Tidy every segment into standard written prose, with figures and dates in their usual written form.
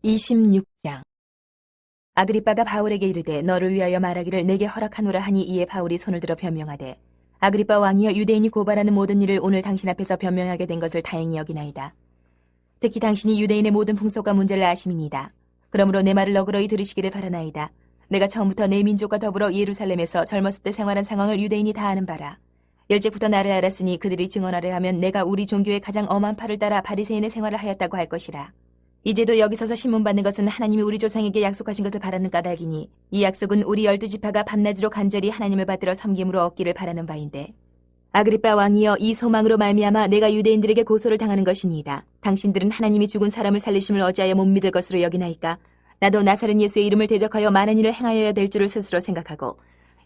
26장. 아그리빠가 바울에게 이르되 너를 위하여 말하기를 내게 허락하노라 하니 이에 바울이 손을 들어 변명하되 아그리빠 왕이여 유대인이 고발하는 모든 일을 오늘 당신 앞에서 변명하게 된 것을 다행히 여기나이다. 특히 당신이 유대인의 모든 풍속과 문제를 아심이니이다. 그러므로 내 말을 너그러이 들으시기를 바라나이다. 내가 처음부터 내 민족과 더불어 예루살렘에서 젊었을 때 생활한 상황을 유대인이 다 아는 바라. 일찍부터 나를 알았으니 그들이 증언하려 하면 내가 우리 종교의 가장 엄한 팔을 따라 바리새인의 생활을 하였다고 할 것이라. 이제도 여기 서서 신문받는 것은 하나님이 우리 조상에게 약속하신 것을 바라는 까닭이니 이 약속은 우리 12지파가 밤낮으로 간절히 하나님을 받들어 섬김으로 얻기를 바라는 바인데 아그리빠 왕이여 이 소망으로 말미암아 내가 유대인들에게 고소를 당하는 것이니이다. 당신들은 하나님이 죽은 사람을 살리심을 어찌하여 못 믿을 것으로 여기나이까? 나도 나사렛 예수의 이름을 대적하여 많은 일을 행하여야 될 줄을 스스로 생각하고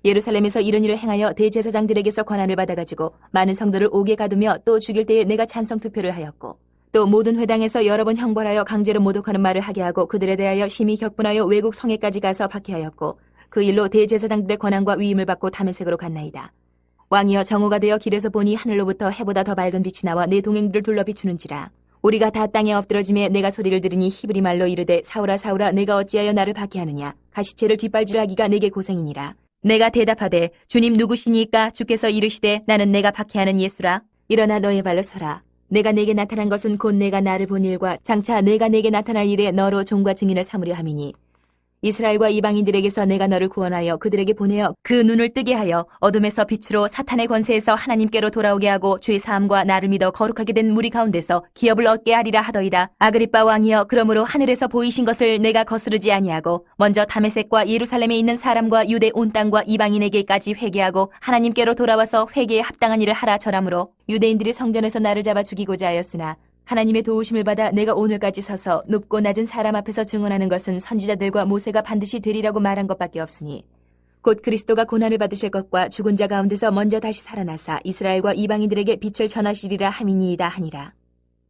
예루살렘에서 이런 일을 행하여 대제사장들에게서 권한을 받아가지고 많은 성도를 옥에 가두며 또 죽일 때에 내가 찬성 투표를 하였고 또 모든 회당에서 여러 번 형벌하여 강제로 모독하는 말을 하게 하고 그들에 대하여 심히 격분하여 외국 성에까지 가서 박해하였고 그 일로 대제사장들의 권한과 위임을 받고 다메섹으로 갔나이다. 왕이여 정오가 되어 길에서 보니 하늘로부터 해보다 더 밝은 빛이 나와 내 동행들을 둘러 비추는지라. 우리가 다 땅에 엎드러짐에 내가 소리를 들으니 히브리 말로 이르되 사울아 사울아 내가 어찌하여 나를 박해하느냐. 가시체를 뒷발질하기가 내게 고생이니라. 내가 대답하되 주님 누구시니까? 주께서 이르시되 나는 내가 박해하는 예수라. 일어나 너의 발로 서라. 내가 내게 나타난 것은 곧 내가 나를 본 일과 장차 내가 내게 나타날 일에 너로 종과 증인을 삼으려 함이니 이스라엘과 이방인들에게서 내가 너를 구원하여 그들에게 보내어 그 눈을 뜨게 하여 어둠에서 빛으로 사탄의 권세에서 하나님께로 돌아오게 하고 죄 사함과 나를 믿어 거룩하게 된 무리 가운데서 기업을 얻게 하리라 하더이다. 아그리빠 왕이여 그러므로 하늘에서 보이신 것을 내가 거스르지 아니하고 먼저 다메섹과 예루살렘에 있는 사람과 유대 온 땅과 이방인에게까지 회개하고 하나님께로 돌아와서 회개에 합당한 일을 하라 절하므로 유대인들이 성전에서 나를 잡아 죽이고자 하였으나 하나님의 도우심을 받아 내가 오늘까지 서서 높고 낮은 사람 앞에서 증언하는 것은 선지자들과 모세가 반드시 되리라고 말한 것밖에 없으니 곧 그리스도가 고난을 받으실 것과 죽은 자 가운데서 먼저 다시 살아나사 이스라엘과 이방인들에게 빛을 전하시리라 함이니이다 하니라.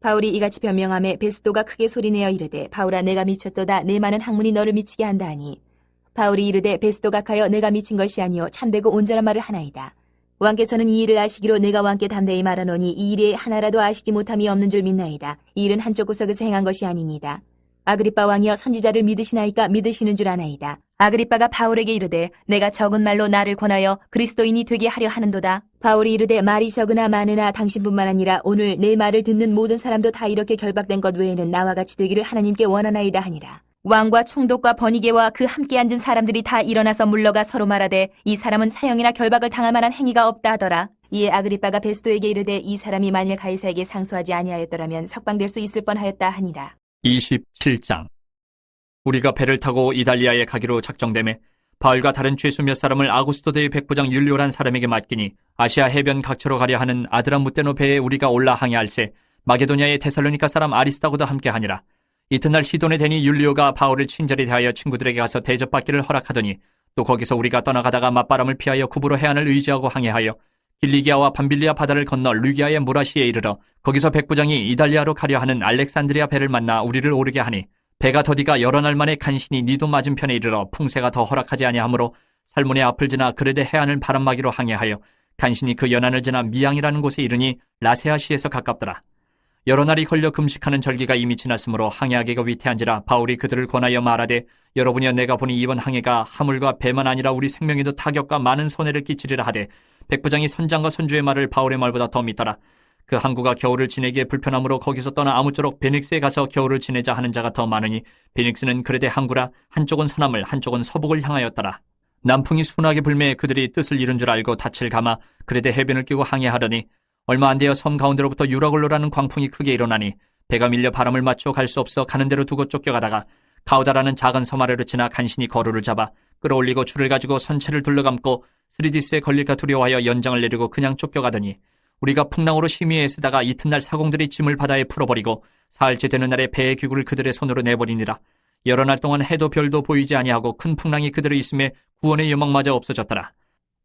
바울이 이같이 변명하매 베스도가 크게 소리내어 이르되 바울아 내가 미쳤도다. 내 많은 학문이 너를 미치게 한다 하니 바울이 이르되 베스도 각하여 내가 미친 것이 아니요 참되고 온전한 말을 하나이다. 왕께서는 이 일을 아시기로 내가 왕께 담대히 말하노니 이 일에 하나라도 아시지 못함이 없는 줄 믿나이다. 이 일은 한쪽 구석에서 행한 것이 아니니이다. 아그리빠 왕이여 선지자를 믿으시나이까? 믿으시는 줄 아나이다. 아그리빠가 바울에게 이르되 내가 적은 말로 나를 권하여 그리스도인이 되게 하려 하는도다. 바울이 이르되 말이 적으나 많으나 당신뿐만 아니라 오늘 내 말을 듣는 모든 사람도 다 이렇게 결박된 것 외에는 나와 같이 되기를 하나님께 원하나이다 하니라. 왕과 총독과 번이게와 그 함께 앉은 사람들이 다 일어나서 물러가 서로 말하되 이 사람은 사형이나 결박을 당할 만한 행위가 없다 하더라. 이에 아그리빠가 베스도에게 이르되 이 사람이 만일 가이사에게 상소하지 아니하였더라면 석방될 수 있을 뻔하였다 하니라. 27장. 우리가 배를 타고 이달리아에 가기로 작정되매 바울과 다른 죄수 몇 사람을 아구스도 대의 백부장 율리오란 사람에게 맡기니 아시아 해변 각처로 가려 하는 아드람무테노 배에 우리가 올라 항해할세 마게도냐의 데살로니가 사람 아리스다고도 함께 하니라. 이튿날 시돈에 대니 율리오가 바울을 친절히 대하여 친구들에게 가서 대접받기를 허락하더니 또 거기서 우리가 떠나가다가 맞바람을 피하여 구부로 해안을 의지하고 항해하여 길리기아와 밤빌리아 바다를 건너 르기아의 무라시에 이르러 거기서 백부장이 이달리아로 가려 하는 알렉산드리아 배를 만나 우리를 오르게 하니 배가 더디가 여러 날 만에 간신히 니도 맞은편에 이르러 풍세가 더 허락하지 아니하므로 살몬의 앞을 지나 그레데 해안을 바람막이로 항해하여 간신히 그 연안을 지나 미양이라는 곳에 이르니 라세아시에서 가깝더라. 여러 날이 걸려 금식하는 절기가 이미 지났으므로 항해하기가 위태한지라 바울이 그들을 권하여 말하되 여러분이여 내가 보니 이번 항해가 하물과 배만 아니라 우리 생명에도 타격과 많은 손해를 끼치리라 하되 백부장이 선장과 선주의 말을 바울의 말보다 더 믿더라. 그 항구가 겨울을 지내기에 불편하므로 거기서 떠나 아무쪼록 베닉스에 가서 겨울을 지내자 하는 자가 더 많으니 베닉스는 그레데 항구라 한쪽은 서남을 한쪽은 서북을 향하였더라. 남풍이 순하게 불매 그들이 뜻을 이룬 줄 알고 닻을 감아 그레데 해변을 끼고 항해하더니 얼마 안 되어 섬 가운데로부터 유라굴로라는 광풍이 크게 일어나니 배가 밀려 바람을 맞춰 갈 수 없어 가는 대로 두고 쫓겨가다가 가우다라는 작은 섬 아래로 지나 간신히 거루를 잡아 끌어올리고 줄을 가지고 선체를 둘러감고 스리디스에 걸릴까 두려워하여 연장을 내리고 그냥 쫓겨가더니 우리가 풍랑으로 심히 애쓰다가 이튿날 사공들이 짐을 바다에 풀어버리고 사흘째 되는 날에 배의 기구를 그들의 손으로 내버리니라. 여러 날 동안 해도 별도 보이지 아니하고 큰 풍랑이 그들의 있음에 구원의 여망마저 없어졌더라.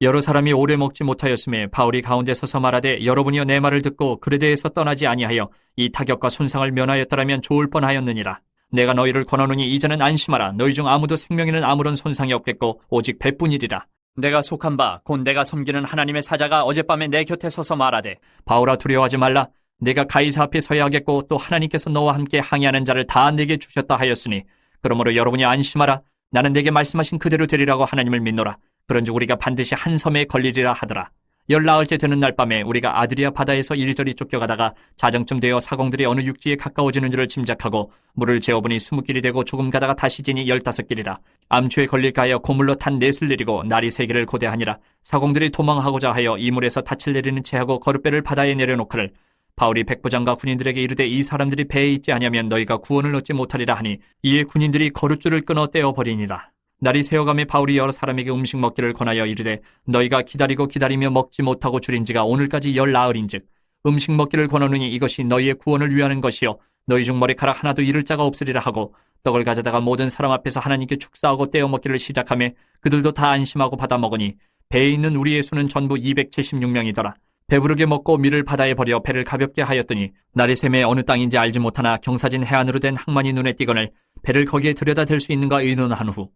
여러 사람이 오래 먹지 못하였음에 바울이 가운데 서서 말하되 여러분이여 내 말을 듣고 그레데에서 떠나지 아니하여 이 타격과 손상을 면하였더라면 좋을 뻔하였느니라. 내가 너희를 권하노니 이제는 안심하라. 너희 중 아무도 생명에는 아무런 손상이 없겠고 오직 배뿐이리라. 내가 속한 바 곧 내가 섬기는 하나님의 사자가 어젯밤에 내 곁에 서서 말하되 바울아 두려워하지 말라. 내가 가이사 앞에 서야 하겠고 또 하나님께서 너와 함께 항의하는 자를 다 내게 주셨다 하였으니 그러므로 여러분이 안심하라. 나는 내게 말씀하신 그대로 되리라고 하나님을 믿노라. 그런즉 우리가 반드시 한 섬에 걸리리라 하더라. 14일째 되는 날 밤에 우리가 아드리아 바다에서 이리저리 쫓겨가다가 자정쯤 되어 사공들이 어느 육지에 가까워지는 줄을 짐작하고 물을 재어보니 20길이 되고 조금 가다가 다시 지니 15길이라. 암초에 걸릴까 하여 고물로 탄 넷을 내리고 날이 세기를 고대하니라. 사공들이 도망하고자 하여 이물에서 닻을 내리는 채하고 거룻배를 바다에 내려놓거늘 바울이 백부장과 군인들에게 이르되 이 사람들이 배에 있지 아니하면 너희가 구원을 얻지 못하리라 하니 이에 군인들이 거룻줄을 끊어 떼어버리니라. 날이 새어가며 바울이 여러 사람에게 음식 먹기를 권하여 이르되 너희가 기다리고 기다리며 먹지 못하고 줄인 지가 오늘까지 14일인즉 음식 먹기를 권하느니 이것이 너희의 구원을 위하는 것이요 너희 중 머리카락 하나도 잃을 자가 없으리라 하고 떡을 가져다가 모든 사람 앞에서 하나님께 축사하고 떼어 먹기를 시작하며 그들도 다 안심하고 받아 먹으니 배에 있는 우리의 수는 전부 276명이더라. 배부르게 먹고 밀을 바다에 버려 배를 가볍게 하였더니 날이 새매 어느 땅인지 알지 못하나 경사진 해안으로 된 항만이 눈에 띄거늘 배를 거기에 들여다 댈 수 있는가 의논한 후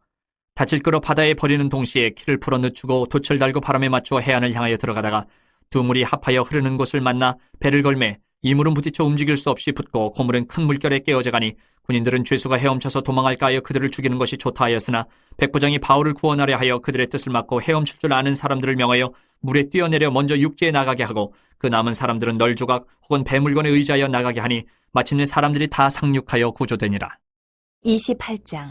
닻을 끌어 바다에 버리는 동시에 키를 풀어 늦추고 돛을 달고 바람에 맞추어 해안을 향하여 들어가다가 두 물이 합하여 흐르는 곳을 만나 배를 걸매 이물은 부딪혀 움직일 수 없이 붙고 고물은 큰 물결에 깨어져 가니 군인들은 죄수가 헤엄쳐서 도망할까 하여 그들을 죽이는 것이 좋다 하였으나 백부장이 바울을 구원하려 하여 그들의 뜻을 막고 헤엄칠 줄 아는 사람들을 명하여 물에 뛰어내려 먼저 육지에 나가게 하고 그 남은 사람들은 널조각 혹은 배물건에 의지하여 나가게 하니 마침내 사람들이 다 상륙하여 구조되니라. 28장.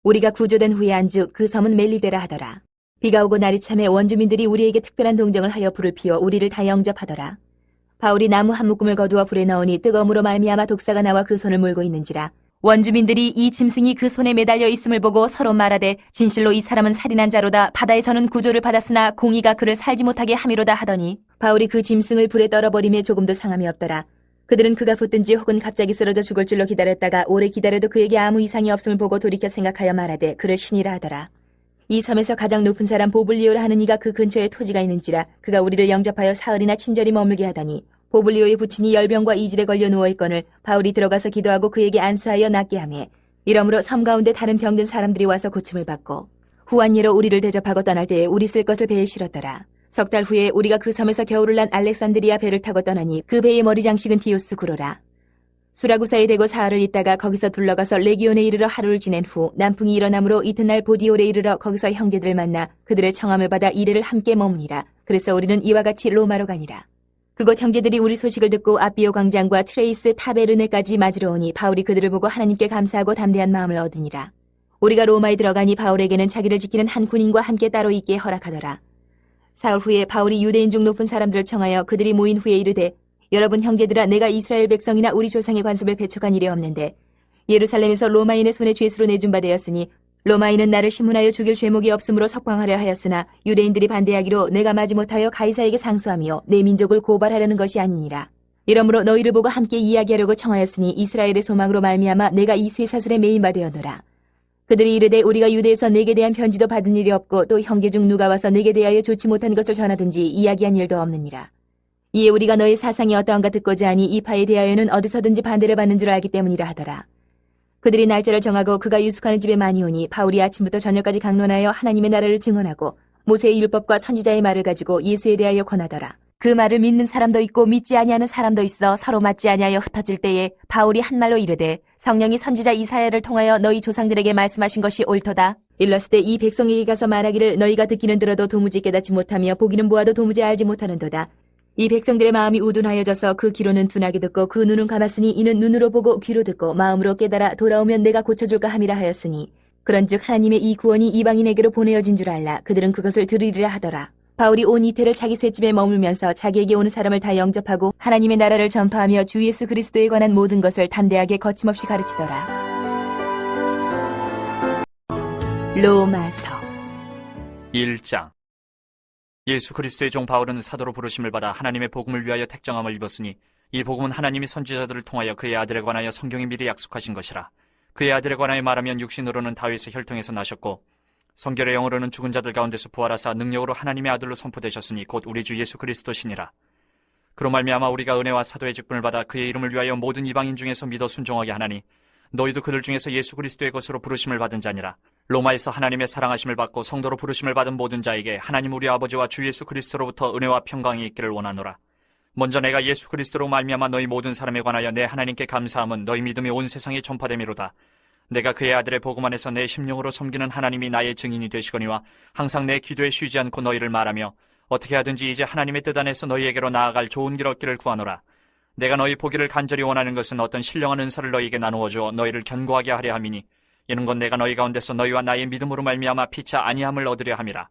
우리가 구조된 후에 안주 그 섬은 멜리데라 하더라. 비가 오고 날이 참에 원주민들이 우리에게 특별한 동정을 하여 불을 피워 우리를 다 영접하더라. 바울이 나무 한 묶음을 거두어 불에 넣으니 뜨거움으로 말미암아 독사가 나와 그 손을 몰고 있는지라. 원주민들이 이 짐승이 그 손에 매달려 있음을 보고 서로 말하되 진실로 이 사람은 살인한 자로다. 바다에서는 구조를 받았으나 공의가 그를 살지 못하게 함이로다 하더니 바울이 그 짐승을 불에 떨어버림에 조금도 상함이 없더라. 그들은 그가 붙든지 혹은 갑자기 쓰러져 죽을 줄로 기다렸다가 오래 기다려도 그에게 아무 이상이 없음을 보고 돌이켜 생각하여 말하되 그를 신이라 하더라. 이 섬에서 가장 높은 사람 보블리오라 하는 이가 그 근처에 토지가 있는지라. 그가 우리를 영접하여 사흘이나 친절히 머물게 하더니 보블리오의 부친이 열병과 이질에 걸려 누워있거늘 바울이 들어가서 기도하고 그에게 안수하여 낫게 하며 이러므로 섬 가운데 다른 병든 사람들이 와서 고침을 받고 후한 예로 우리를 대접하고 떠날 때에 우리 쓸 것을 배에 실었더라. 석 달 후에 우리가 그 섬에서 겨울을 난 알렉산드리아 배를 타고 떠나니 그 배의 머리 장식은 디오스 구로라. 수라구사에 대고 사흘을 있다가 거기서 둘러가서 레기온에 이르러 하루를 지낸 후 남풍이 일어나므로 이튿날 보디올에 이르러 거기서 형제들을 만나 그들의 청함을 받아 이래를 함께 머무니라. 그래서 우리는 이와 같이 로마로 가니라. 그곳 형제들이 우리 소식을 듣고 아비오 광장과 트레이스 타베르네까지 맞으러 오니 바울이 그들을 보고 하나님께 감사하고 담대한 마음을 얻으니라. 우리가 로마에 들어가니 바울에게는 자기를 지키는 한 군인과 함께 따로 있게 허락하더라. 사흘 후에 바울이 유대인 중 높은 사람들을 청하여 그들이 모인 후에 이르되 여러분 형제들아 내가 이스라엘 백성이나 우리 조상의 관습을 배척한 일이 없는데 예루살렘에서 로마인의 손에 죄수로 내준 바 되었으니 로마인은 나를 신문하여 죽일 죄목이 없으므로 석방하려 하였으나 유대인들이 반대하기로 내가 마지못하여 가이사에게 상수하며 내 민족을 고발하려는 것이 아니니라. 이러므로 너희를 보고 함께 이야기하려고 청하였으니 이스라엘의 소망으로 말미암아 내가 이 쇠사슬에 매인 바 되었노라. 그들이 이르되 우리가 유대에서 내게 대한 편지도 받은 일이 없고 또 형제 중 누가 와서 내게 대하여 좋지 못한 것을 전하든지 이야기한 일도 없느니라. 이에 우리가 너의 사상이 어떠한가 듣고자 하니 이 파에 대하여는 어디서든지 반대를 받는 줄 알기 때문이라 하더라. 그들이 날짜를 정하고 그가 유숙하는 집에 많이 오니 바울이 아침부터 저녁까지 강론하여 하나님의 나라를 증언하고 모세의 율법과 선지자의 말을 가지고 예수에 대하여 권하더라. 그 말을 믿는 사람도 있고 믿지 아니하는 사람도 있어 서로 맞지 아니하여 흩어질 때에 바울이 한 말로 이르되 성령이 선지자 이사야를 통하여 너희 조상들에게 말씀하신 것이 옳도다. 일렀을 때 이 백성에게 가서 말하기를 너희가 듣기는 들어도 도무지 깨닫지 못하며 보기는 보아도 도무지 알지 못하는도다. 이 백성들의 마음이 우둔하여져서 그 귀로는 둔하게 듣고 그 눈은 감았으니 이는 눈으로 보고 귀로 듣고 마음으로 깨달아 돌아오면 내가 고쳐줄까 함이라 하였으니 그런즉 하나님의 이 구원이 이방인에게로 보내어진 줄 알라. 그들은 그것을 들으리라 하더라. 바울이 온 이태를 자기 셋집에 머물면서 자기에게 오는 사람을 다 영접하고 하나님의 나라를 전파하며 주 예수 그리스도에 관한 모든 것을 담대하게 거침없이 가르치더라. 로마서 1장. 예수 그리스도의 종 바울은 사도로 부르심을 받아 하나님의 복음을 위하여 택정함을 입었으니 이 복음은 하나님이 선지자들을 통하여 그의 아들에 관하여 성경이 미리 약속하신 것이라. 그의 아들에 관하여 말하면 육신으로는 다윗의 혈통에서 나셨고 성결의 영으로는 죽은 자들 가운데서 부활하사 능력으로 하나님의 아들로 선포되셨으니 곧 우리 주 예수 그리스도시니라. 그로 말미암아 우리가 은혜와 사도의 직분을 받아 그의 이름을 위하여 모든 이방인 중에서 믿어 순종하게 하나니 너희도 그들 중에서 예수 그리스도의 것으로 부르심을 받은 자니라. 로마에서 하나님의 사랑하심을 받고 성도로 부르심을 받은 모든 자에게 하나님 우리 아버지와 주 예수 그리스도로부터 은혜와 평강이 있기를 원하노라. 먼저 내가 예수 그리스도로 말미암아 너희 모든 사람에 관하여 내 하나님께 감사함은 너희 믿음이 온 세상에 전파됨이로다. 내가 그의 아들의 복음 안에서 내 심령으로 섬기는 하나님이 나의 증인이 되시거니와 항상 내 기도에 쉬지 않고 너희를 말하며 어떻게 하든지 이제 하나님의 뜻 안에서 너희에게로 나아갈 좋은 길 얻기를 구하노라. 내가 너희 보기를 간절히 원하는 것은 어떤 신령한 은사를 너희에게 나누어 주어 너희를 견고하게 하려 함이니 이는 곧 내가 너희 가운데서 너희와 나의 믿음으로 말미암아 피차 아니함을 얻으려 함이라.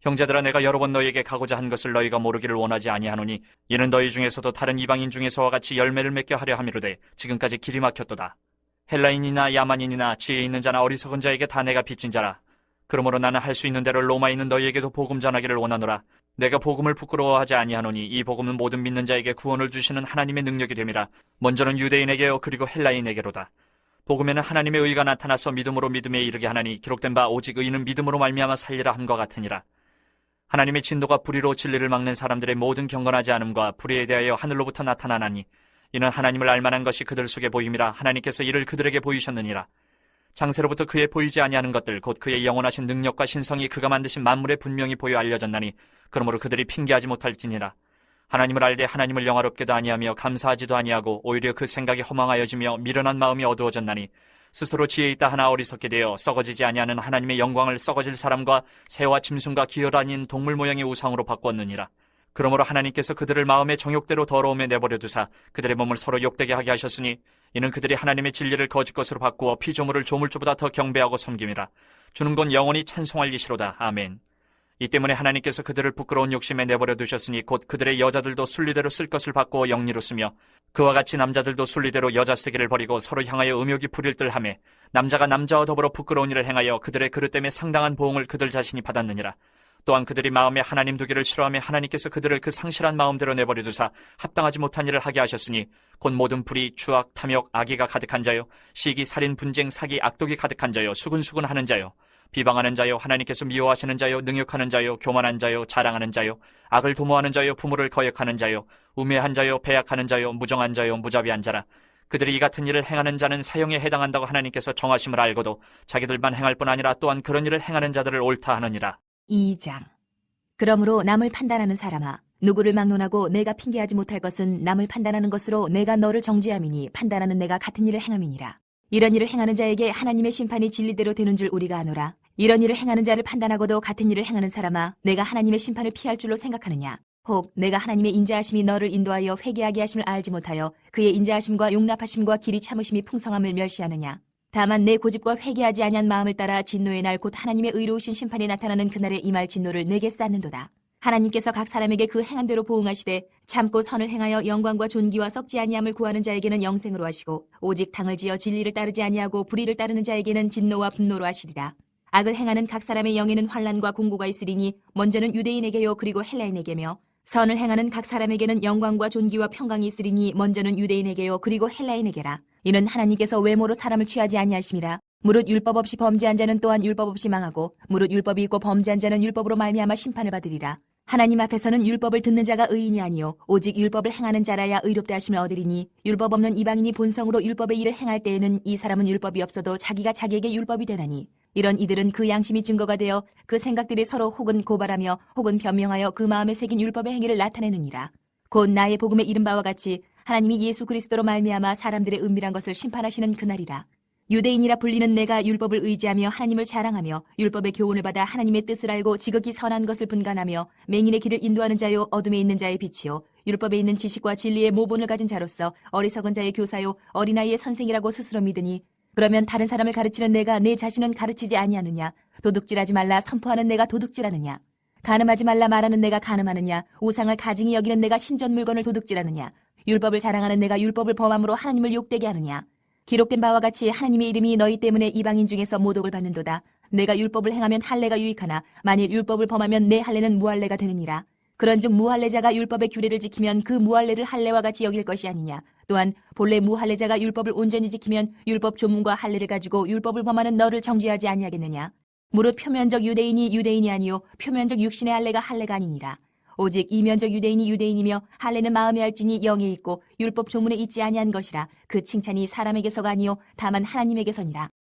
형제들아, 내가 여러 번 너희에게 가고자 한 것을 너희가 모르기를 원하지 아니하노니 이는 너희 중에서도 다른 이방인 중에서와 같이 열매를 맺게 하려 함이로되 지금까지 길이 막혔도다. 헬라인이나 야만인이나 지혜 있는 자나 어리석은 자에게 다 내가 빚진 자라. 그러므로 나는 할 수 있는 대로 로마에 있는 너희에게도 복음 전하기를 원하노라. 내가 복음을 부끄러워하지 아니하노니 이 복음은 모든 믿는 자에게 구원을 주시는 하나님의 능력이 됨이라. 먼저는 유대인에게요 그리고 헬라인에게로다. 복음에는 하나님의 의가 나타나서 믿음으로 믿음에 이르게 하나니 기록된 바 오직 의인은 믿음으로 말미암아 살리라 함과 같으니라. 하나님의 진노가 불의로 진리를 막는 사람들의 모든 경건하지 않음과 불의에 대하여 하늘로부터 나타나나니 이는 하나님을 알만한 것이 그들 속에 보임이라. 하나님께서 이를 그들에게 보이셨느니라. 장세로부터 그의 보이지 아니하는 것들 곧 그의 영원하신 능력과 신성이 그가 만드신 만물에 분명히 보여 알려졌나니 그러므로 그들이 핑계하지 못할지니라. 하나님을 알되 하나님을 영화롭게도 아니하며 감사하지도 아니하고 오히려 그 생각이 허망하여지며 미련한 마음이 어두워졌나니 스스로 지혜 있다 하나 어리석게 되어 썩어지지 아니하는 하나님의 영광을 썩어질 사람과 새와 짐승과 기어 다닌 동물 모양의 우상으로 바꾸었느니라. 그러므로 하나님께서 그들을 마음의 정욕대로 더러움에 내버려 두사 그들의 몸을 서로 욕되게 하게 하셨으니 이는 그들이 하나님의 진리를 거짓 것으로 바꾸어 피조물을 조물주보다 더 경배하고 섬김이라. 주는 건 영원히 찬송할 이시로다. 아멘. 이 때문에 하나님께서 그들을 부끄러운 욕심에 내버려 두셨으니 곧 그들의 여자들도 순리대로 쓸 것을 바꾸어 영리로 쓰며 그와 같이 남자들도 순리대로 여자 쓰기를 버리고 서로 향하여 음욕이 부릴 듯하매 남자가 남자와 더불어 부끄러운 일을 행하여 그들의 그릇 때문에 상당한 보응을 그들 자신이 받았느니라. 또한 그들이 마음에 하나님 두기를 싫어하며 하나님께서 그들을 그 상실한 마음대로 내버려 두사 합당하지 못한 일을 하게 하셨으니 곧 모든 불의, 추악, 탐욕, 악의가 가득한 자요 시기, 살인, 분쟁, 사기, 악독이 가득한 자요 수근수근하는 자요 비방하는 자요 하나님께서 미워하시는 자요 능욕하는 자요 교만한 자요 자랑하는 자요 악을 도모하는 자요 부모를 거역하는 자요 우매한 자요 배약하는 자요 무정한 자요 무자비한 자라. 그들이 이 같은 일을 행하는 자는 사형에 해당한다고 하나님께서 정하심을 알고도 자기들만 행할 뿐 아니라 또한 그런 일을 행하는 자들을 옳다 하느니라. 2장. 그러므로 남을 판단하는 사람아, 누구를 막론하고 내가 핑계하지 못할 것은 남을 판단하는 것으로 내가 너를 정죄함이니 판단하는 내가 같은 일을 행함이니라. 이런 일을 행하는 자에게 하나님의 심판이 진리대로 되는 줄 우리가 아노라. 이런 일을 행하는 자를 판단하고도 같은 일을 행하는 사람아, 내가 하나님의 심판을 피할 줄로 생각하느냐? 혹 내가 하나님의 인자하심이 너를 인도하여 회개하게 하심을 알지 못하여 그의 인자하심과 용납하심과 길이 참으심이 풍성함을 멸시하느냐? 다만 내 고집과 회개하지 아니한 마음을 따라 진노의 날 곧 하나님의 의로우신 심판이 나타나는 그날에 임할 진노를 내게 쌓는도다. 하나님께서 각 사람에게 그 행한 대로 보응하시되 참고 선을 행하여 영광과 존귀와 썩지 아니함을 구하는 자에게는 영생으로 하시고 오직 당을 지어 진리를 따르지 아니하고 불의를 따르는 자에게는 진노와 분노로 하시리라. 악을 행하는 각 사람의 영에는 환난과 공고가 있으리니 먼저는 유대인에게요 그리고 헬라인에게며 선을 행하는 각 사람에게는 영광과 존귀와 평강이 있으리니 먼저는 유대인에게요 그리고 헬라인에게라. 이는 하나님께서 외모로 사람을 취하지 아니하심이라. 무릇 율법 없이 범죄한 자는 또한 율법 없이 망하고 무릇 율법이 있고 범죄한 자는 율법으로 말미암아 심판을 받으리라. 하나님 앞에서는 율법을 듣는 자가 의인이 아니요 오직 율법을 행하는 자라야 의롭다 하심을 얻으리니 율법 없는 이방인이 본성으로 율법의 일을 행할 때에는 이 사람은 율법이 없어도 자기가 자기에게 율법이 되나니 이런 이들은 그 양심이 증거가 되어 그 생각들이 서로 혹은 고발하며 혹은 변명하여 그 마음에 새긴 율법의 행위를 나타내느니라. 곧 나의 복음에 이른 바와 같이 하나님이 예수 그리스도로 말미암아 사람들의 은밀한 것을 심판하시는 그날이라. 유대인이라 불리는 내가 율법을 의지하며 하나님을 자랑하며 율법의 교훈을 받아 하나님의 뜻을 알고 지극히 선한 것을 분간하며 맹인의 길을 인도하는 자요 어둠에 있는 자의 빛이요 율법에 있는 지식과 진리의 모본을 가진 자로서 어리석은 자의 교사요 어린아이의 선생이라고 스스로 믿으니 그러면 다른 사람을 가르치는 내가 내 자신은 가르치지 아니하느냐? 도둑질하지 말라 선포하는 내가 도둑질하느냐? 간음하지 말라 말하는 내가 간음하느냐? 우상을 가증히 여기는 내가 신전 물건을 도둑질하느냐? 율법을 자랑하는 내가 율법을 범함으로 하나님을 욕되게 하느냐? 기록된 바와 같이 하나님의 이름이 너희 때문에 이방인 중에서 모독을 받는도다. 내가 율법을 행하면 할례가 유익하나 만일 율법을 범하면 내 할례는 무할례가 되느니라. 그런즉 무할례자가 율법의 규례를 지키면 그 무할례를 할례와 같이 여길 것이 아니냐. 또한 본래 무할례자가 율법을 온전히 지키면 율법 조문과 할례를 가지고 율법을 범하는 너를 정죄하지 아니하겠느냐. 무릇 표면적 유대인이 유대인이 아니요 표면적 육신의 할례가 할례가 아니니라. 오직 이면적 유대인이 유대인이며 할례는 마음에 할지니 영에 있고 율법 조문에 있지 아니한 것이라. 그 칭찬이 사람에게서가 아니요 다만 하나님에게서니라.